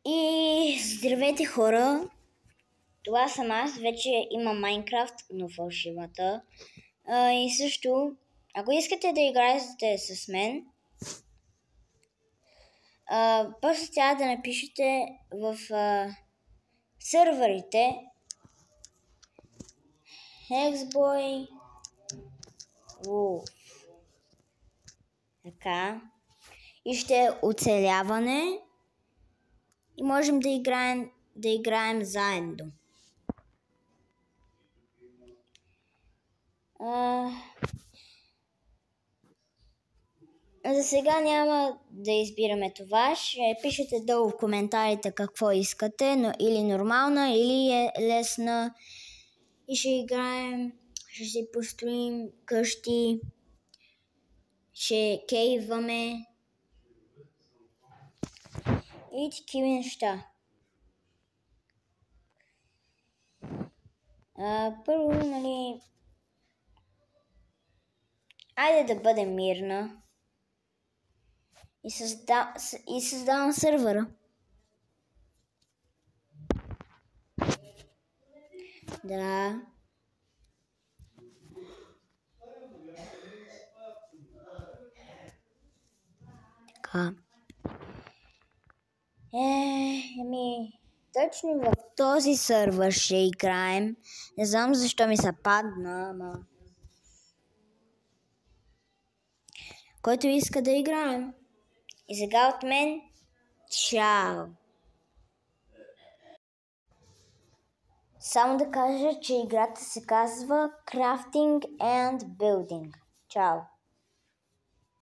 И здравейте, хора! Това съм аз, вече има Майнкрафт, но фалшивата. И също, ако искате да играете с мен, просто трябва да напишете в сървърите Hexboy Wolf. Така. И ще е оцеляване. И можем да играем заедно. За сега няма да избираме това. Ще пишете долу в коментарите какво искате, но или нормална, или е лесна. И ще играем, ще си построим къщи, ще кейваме и такива неща. Първо, айде да бъдем мирна. И създавам сървъра. Да. Така. Точно в този сървър ще играем. Не знам защо ми се падна, ама... Който иска да играем. И сега от мен, чао! Само да кажа, че играта се казва Crafting and Building. Чао!